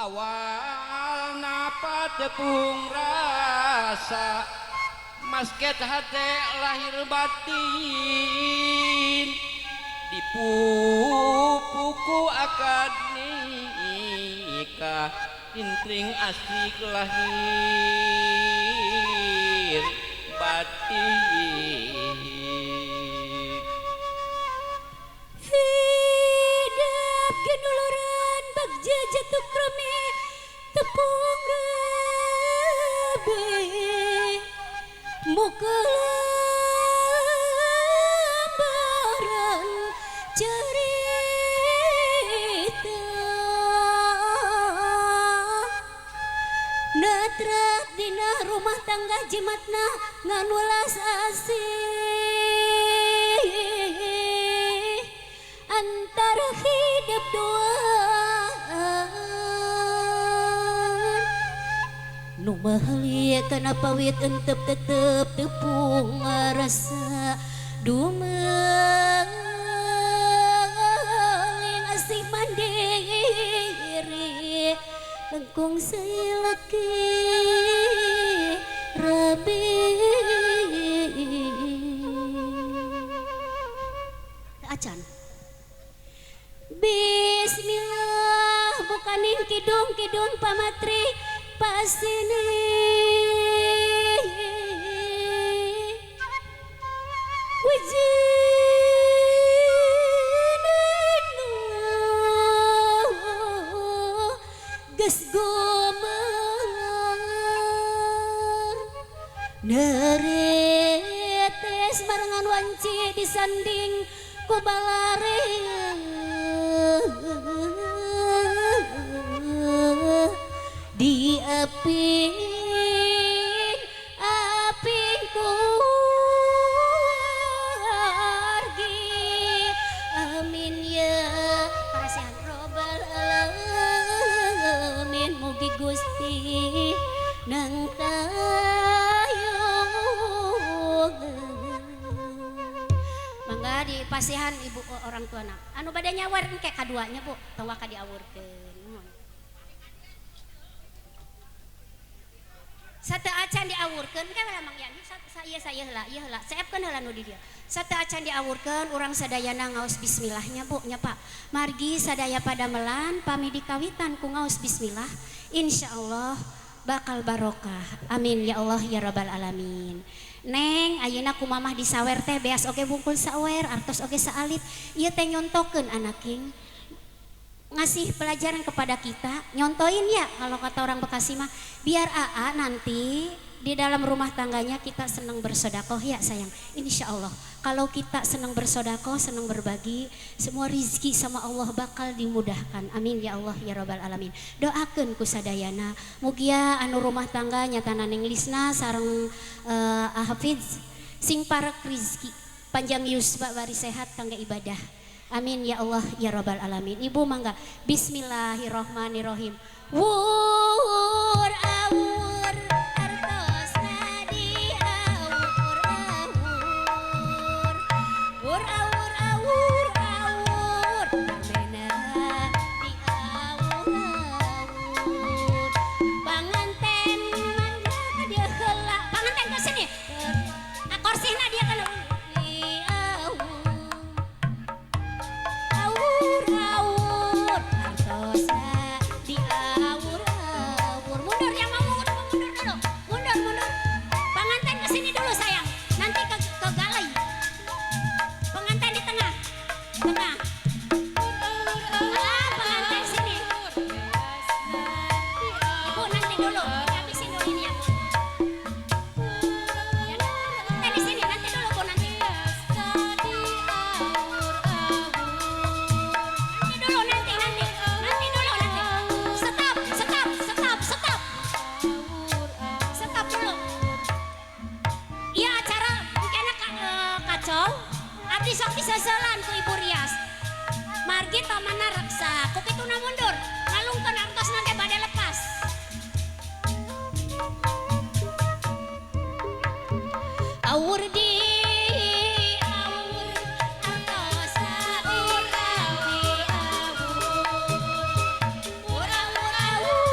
awal napa tepung rasa masket hati lahir batin di puku akad nikah intring asik lahir batin hidup genuluran bagja jatuh kremi tepung gabe muka lembaran cerita natrak dina rumah tangga jimatna nganulas asih antara hidup duaan nu bahagia kenapa wit entep tetep tepung rasa dumeling asih mandiri langkung saya laki rabi acan bismillah bukanin kidung pamatri pasini wajininu gas gomar neretes barengan wanci disanding ku balare di aping kurgi amin ya kasihan robbal alamin mugi gusti nang tayung mangga di pasihan ibu orang tua nak anu bade nyawar kayak kaduanya bu tawa ka diawurkeun satu acan diawurkeun kan Mang Yani saya heula saepkeun heula nu di dieu satu acan diawurkeun urang sadayana ngaos bismillahnya bu nya Pak margi sadaya pada melan pami dikawitan ku ngaos bismillah insyaallah bakal barokah amin ya Allah ya rabbal alamin neng ayeuna ku mamah disawer teh beas oge bungkul sawer artos oge saalit ieu teh nyontokeun anaking ngasih pelajaran kepada kita nyontoin ya kalau kata orang Bekasi mah biar AA nanti di dalam rumah tangganya kita senang bersodakoh ya sayang insya Allah kalau kita senang bersodakoh senang berbagi semua rizki sama Allah bakal dimudahkan amin ya Allah ya rabbal alamin doakeun ku sadayana mugia anu rumah tangga nyatana Neng Lisna sareng Hafiz sing parek rizki panjang yusba bari sehat kangge ibadah amin ya Allah ya rabbal alamin ibu mangga bismillahirrahmanirrahim wur awur artos nadi awur awur wur awur awur awur mena di awur awur panganten mana dia heula panganten ke sini akorsina dia kan seselan ku Ibu Rias margi tamana reksa ku kituna mundur ngalungkeun artosna teh bade lepas awur di awur artosna urawi awur awur awur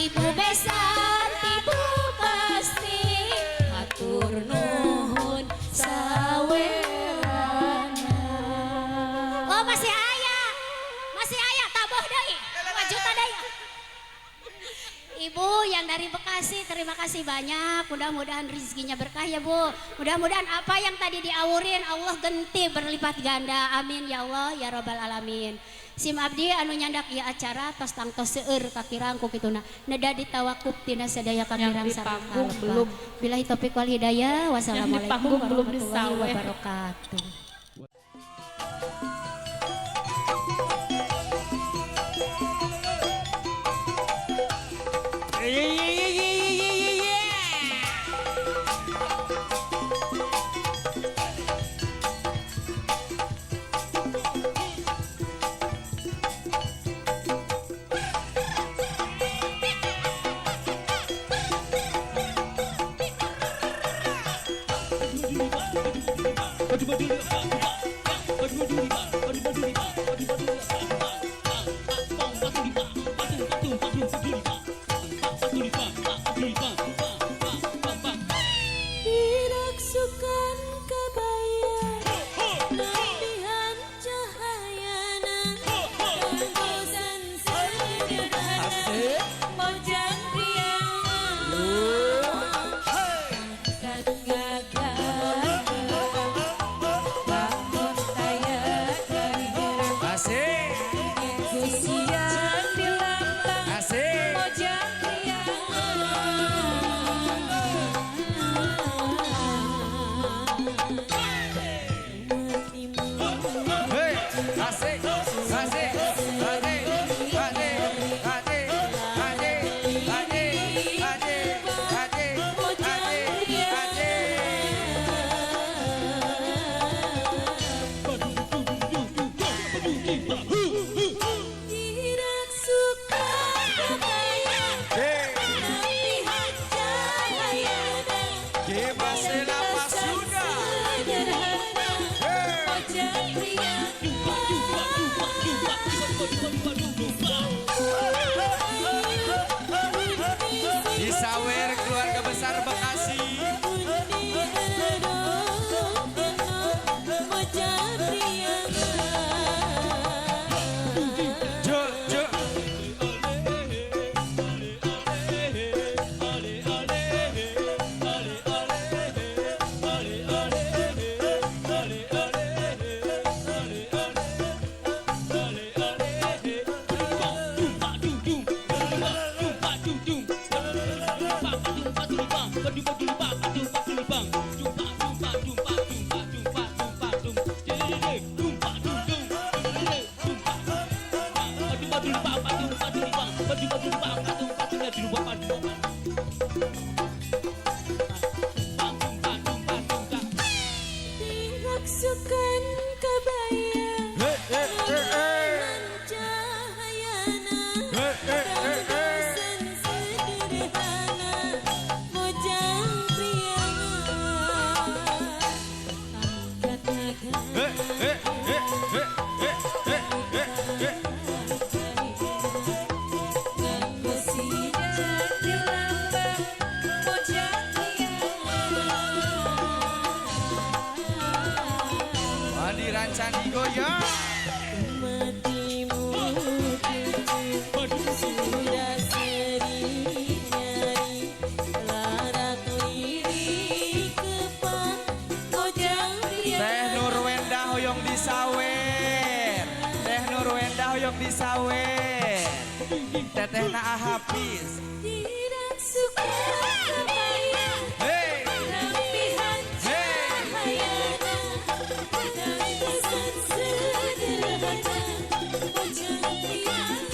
Ibu besan, ibu pasti hatur nuhun sawerana. Oh masih ayah taboh deui 2 juta deui. Ibu yang dari Bekasi, terima kasih banyak. Mudah-mudahan rezekinya berkah ya Bu. Mudah-mudahan apa yang tadi diawurin Allah genti berlipat ganda. Amin ya Allah ya Rabbal alamin. Sim abdi anu nyandak ieu acara tos tangtos seueur kakirang ku kituna. Neda ditawakuf tina sadaya kakirang sareng belum. Billahi taufiq wal hidayah. Wassalamualaikum warahmatullahi wabarakatuh. Diragsukan kabayan lampihan cahayana kanggosan sederhana mojang priangan angkat gagah bangun tayang dari herang Asik. kusian dilambang Asik. mojang Hei, asik, asik, asik, asik, asik, asik, asik, asik, diragsukan kabayan Hei, lampihan cahayana Gemasela Pasuda. sederhana mojang priangan Di Sawer keluarga besar Bekasi. Jo, jo. Diragsukan kabayan lampihan cahayana kanggosan sederhana mojang priangan angkat gagah kanggo sidat dilambang mojang priangan Hadiran Candi Goyang. matimu sudah sering nyari larak lirik kepan mojang Teh Nurwenda hoyong di Sawer. Teh Nurwenda hoyong di Sawer. Teteh Naa Hafiz. diragsukan kabayan Hei, lampihan cahayana kanggosan sederhana mojang priangan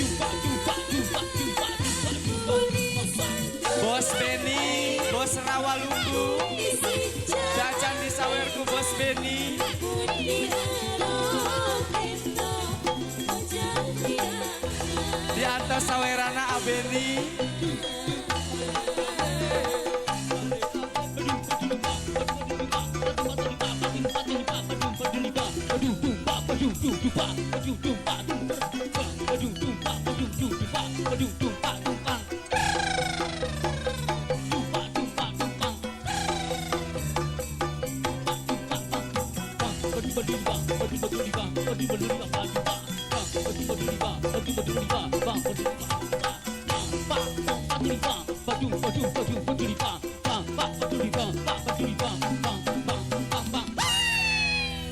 Bos Beni, Bos Rawalumbu. Jajan di Sawerku Bos Beni. Di atas Sawerana Abeni.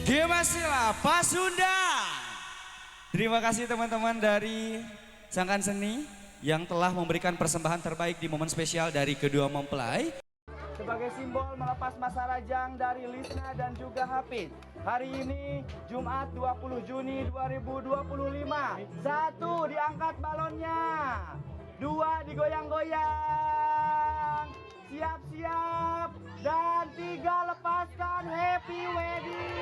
Gemasila Pasunda. Terima kasih teman-teman dari Sangkan Seni yang telah memberikan persembahan terbaik di momen spesial dari kedua mempelai. Sebagai simbol melepas masa lajang dari Lisna dan juga Hafid. Hari ini Jumat 20 Juni 2025. 1 diangkat balonnya. 2 digoyang-goyang. Siap-siap. Dan 3 lepaskan, happy wedding.